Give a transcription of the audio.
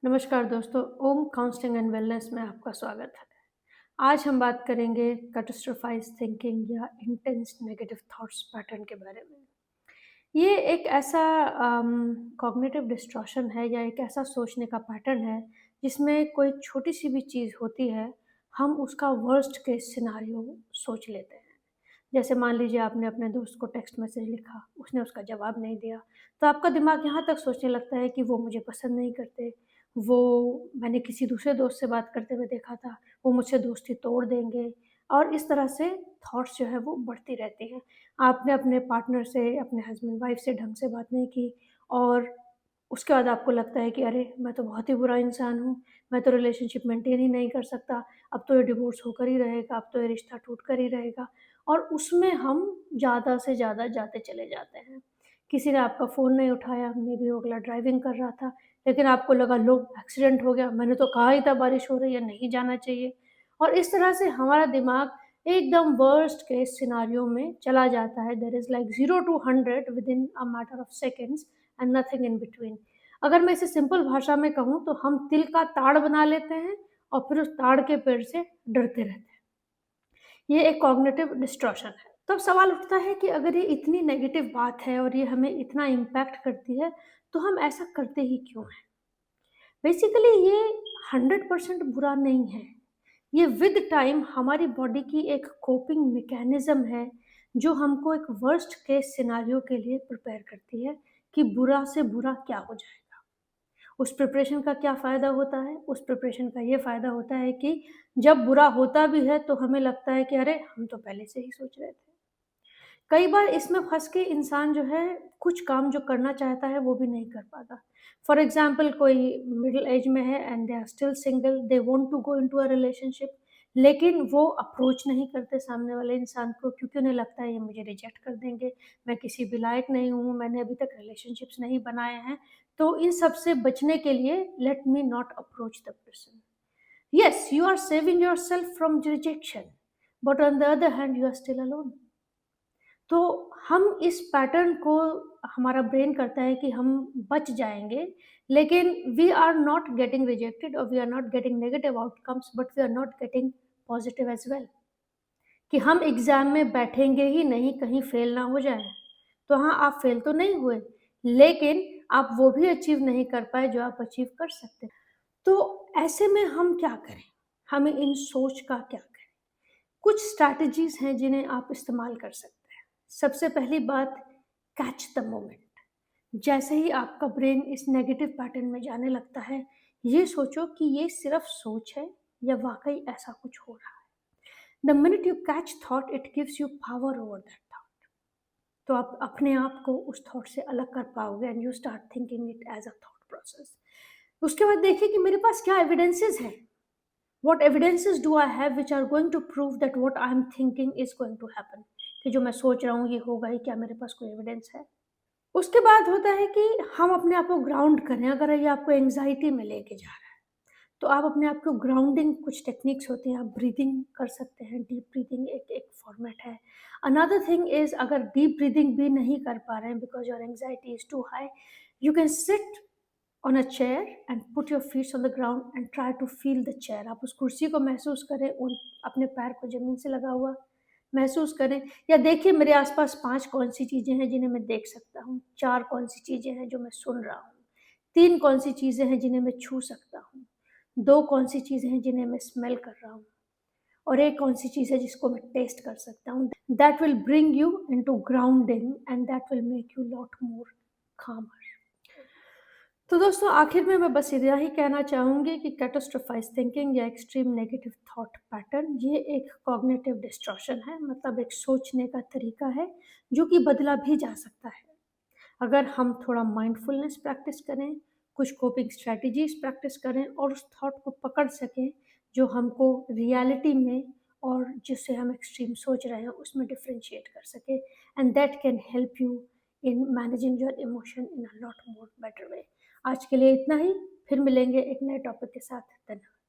नमस्कार दोस्तों, ओम counselling and wellness में आपका स्वागत है। आज हम बात करेंगे कैटास्ट्रोफाइज़ थिंकिंग या इंटेंस नेगेटिव थॉट्स पैटर्न के बारे में। ये एक ऐसा कॉग्निटिव डिस्टॉर्शन है या एक ऐसा सोचने का पैटर्न है, जिसमें कोई छोटी-सी भी चीज़ होती है, हम उसका वर्स्ट केस सिनेरियो सोच लेते हैं। जैसे मान लीजिए आपने अपने दोस्त को टेक्स्ट मैसेज लिखा, उसने उसका जवाब नहीं दिया, तो आपका दिमाग यहाँ तक सोचने लगता है कि वो मुझे पसंद नहीं करते, वो मैंने किसी दूसरे दोस्त से बात करते हुए देखा था, वो मुझसे दोस्ती तोड़ देंगे और इस तरह से थॉट्स जो है वो बढ़ती रहती हैं। आपने अपने पार्टनर से, अपने हस्बैंड वाइफ से ढंग से बात नहीं की और उसके बाद आपको लगता है कि अरे! मैं तो बहुत ही बुरा इंसान हूँ, मैं तो रिलेशनशिप मेंटेन ही नहीं कर सकता, अब तो ये डिवोर्स होकर ही रहेगा, अब तो ये रिश्ता टूट कर ही रहेगा और उसमें हम ज़्यादा से ज़्यादा जाते चले जाते हैं। किसी ने आपका फ़ोन नहीं उठाया, मेबी वो अगला ड्राइविंग कर रहा था, लेकिन आपको लगा लो एक्सीडेंट हो गया, मैंने तो कहा ही था बारिश हो रही है, नहीं जाना चाहिए और इस तरह से हमारा दिमाग एकदम वर्स्ट केस सिनेरियो में चला जाता है। There is like 0 to 100 within a matter of seconds and nothing in between. अगर मैं इसे सिंपल भाषा में कहूँ तो हम तिल का ताड़ बना लेते हैं और फिर उस ताड़ के पेड़ से डरते रहते हैं। ये एक कॉग्निटिव डिस्टॉर्शन है। तो अब सवाल उठता है कि अगर ये इतनी नेगेटिव बात है और ये हमें इतना इम्पैक्ट करती है, तो हम ऐसा करते ही क्यों हैं? बेसिकली ये 100% बुरा नहीं है। ये विद टाइम हमारी बॉडी की एक कोपिंग मैकेनिज़्म है, जो हमको एक वर्स्ट केस सिनेरियो के लिए प्रिपेयर करती है कि बुरा से बुरा क्या हो जाएगा। उस प्रिपरेशन का क्या फ़ायदा होता है? उस प्रिपरेशन का ये फ़ायदा होता है कि जब बुरा होता भी है तो हमें लगता है कि अरे! हम तो पहले से ही सोच रहे थे। कई बार इसमें फँस के इंसान जो है, कुछ काम जो करना चाहता है वो भी नहीं कर पाता। फॉर एग्ज़ाम्पल कोई मिडल एज में है and they are still single, they want to go into a relationship लेकिन वो अप्रोच नहीं करते सामने वाले इंसान को क्योंकि उन्हें लगता है ये मुझे रिजेक्ट कर देंगे, मैं किसी भी लायक नहीं हूँ, मैंने अभी तक रिलेशनशिप्स नहीं बनाए हैं। तो इन सब से बचने के लिए let me not approach the person. Yes, you are saving yourself from rejection, but on the other hand you are still alone. तो हम इस पैटर्न को हमारा ब्रेन करता है कि हम बच जाएँगे, लेकिन we are not getting rejected और we are not getting negative outcomes but we are not getting positive as well कि हम एग्ज़ाम में बैठेंगे ही नहीं कहीं फ़ेल ना हो जाएँ। तो हाँ, आप फ़ेल तो नहीं हुए, लेकिन आप वो भी अचीव नहीं कर पाए जो आप अचीव कर सकते। तो ऐसे में हम क्या करें? हमें इन सोच का क्या करें? कुछ स्ट्रैटेजीज़ हैं जिन्हें आप इस्तेमाल कर सकते हैं। सबसे पहली बात कैच द मोमेंट। जैसे ही आपका ब्रेन इस नेगेटिव पैटर्न में जाने लगता है, ये सोचो कि ये सिर्फ़ सोच है या वाक़ई ऐसा कुछ हो रहा है। The minute you catch thought it gives you power over that thought. तो आप अपने आप को उस थॉट से अलग कर पाओगे and you start thinking it as a thought process. उसके बाद देखिए कि मेरे पास क्या एविडेंसेस हैं। What evidences do I have which are going to prove that what I am thinking is going to happen? कि जो मैं सोच रहा हूँ ये होगा ही, क्या मेरे पास कोई एविडेंस है? उसके बाद होता है कि हम अपने आप को ग्राउंड करें। अगर ये आपको एंग्ज़ायटी में लेके जा रहा है, तो आप अपने आप को ग्राउंडिंग कुछ टेक्निक्स होती हैं, आप ब्रीथिंग कर सकते हैं, डीप ब्रीथिंग एक एक फॉर्मेट है। अनदर थिंग इज़ अगर डीप ब्रीथिंग भी नहीं कर पा रहे हैं because your anxiety is too high, you can sit on a chair and put your feets on the ground and try to feel the chair. आप उस कुर्सी को महसूस करें, उन अपने पैर को ज़मीन से लगा हुआ महसूस करें या देखिए मेरे आस-पास 5 कौन-सी चीज़ें हैं जिन्हें मैं देख सकता हूँ, 4 कौन-सी चीज़ें हैं जो मैं सुन रहा हूँ, 3 कौन-सी चीज़ें हैं जिन्हें मैं छू सकता हूँ, 2 कौन-सी चीज़ें हैं जिन्हें मैं स्मेल कर रहा हूँ और 1 कौन-सी चीज़ है जिसको मैं टेस्ट कर सकता हूँ। That will bring you into grounding and that will make you lot more कामर। तो दोस्तों आखिर में मैं बस इतना ही कहना चाहूँगी कि कैटास्ट्रोफाइज़ थिंकिंग या एक्सट्रीम नेगेटिव थॉट पैटर्न ये एक कॉग्निटिव डिस्टॉर्शन है, मतलब एक सोचने का तरीका है जो कि बदला भी जा सकता है। अगर हम थोड़ा माइंडफुलनेस प्रैक्टिस करें, कुछ कोपिंग स्ट्रैटेजीज़ प्रैक्टिस करें और उस थॉट को पकड़ सकें जो हमको रियलिटी में और जिससे हम एक्सट्रीम सोच रहे हैं उसमें डिफरेंशिएट कर सकें and that can help you in managing your emotion in a lot more better way. आज के लिए इतना ही, फिर मिलेंगे एक नए टॉपिक के साथ। धन्यवाद।